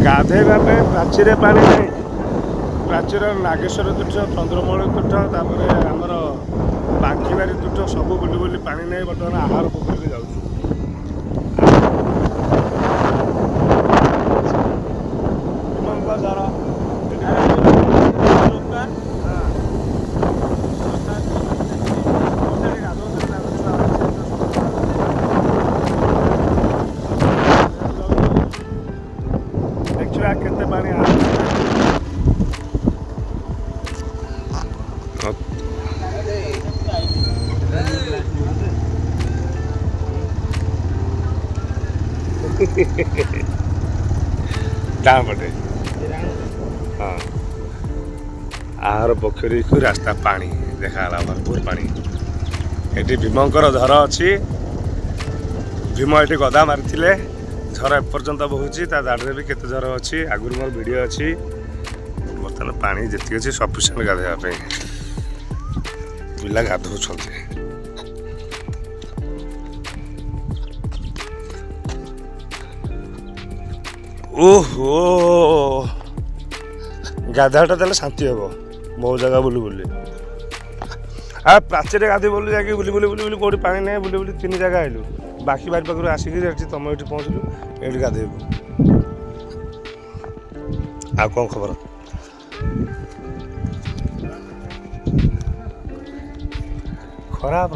ଗାଧେଇବା ପାଇଁ ପ୍ରାଚୀରେ ପାଣି ନାହିଁ। ପ୍ରାଚୀର ନାଗେଶ୍ୱର ତୁଠ, ଚନ୍ଦ୍ରମୌଳି ତୁଠ, ତାପରେ ଆମର ବାଙ୍କିବାରୀ ତୁଠ ସବୁ ବୁଲି ବୁଲି ପାଣି ନାହିଁ। ବର୍ତ୍ତମାନ ଆହାର ପୋଖରୀରେ ଯାଉଛୁ। ଦେଖିବା କେତେ ପାଣି डाँ पटे हाँ आहार पोखरी को रास्ता पानी देखाला भरपूर पानी। ये भीमंकर झर अच्छी। भीम ये गदा मारी झर एपर्यंत बहुची दाड़े भी केते झर अच्छी। आगुरी मोर वीडियो अच्छी। बर्तमान पानी जी अच्छी सफिसीयंट गाधेवाई पिला गाधौ। ओहो गाधाटा ताले शांति हे बहुत जगह बुली बुली आ प्राचीरे गाधे बोलू जाकि बुली बुली बुली बुली कोठी पानी नहीं बुली बुली 3 जगह आइलु। बाकी बारी पाखु आसिक तुम ये पहुँचलु ये गाधेबू। आ कौन खबर खराब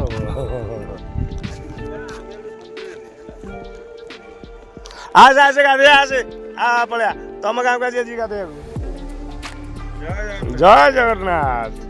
आज आसे गाधे आसे आ पड़ा तुम गाँव का गाधे। जय जगन्नाथ।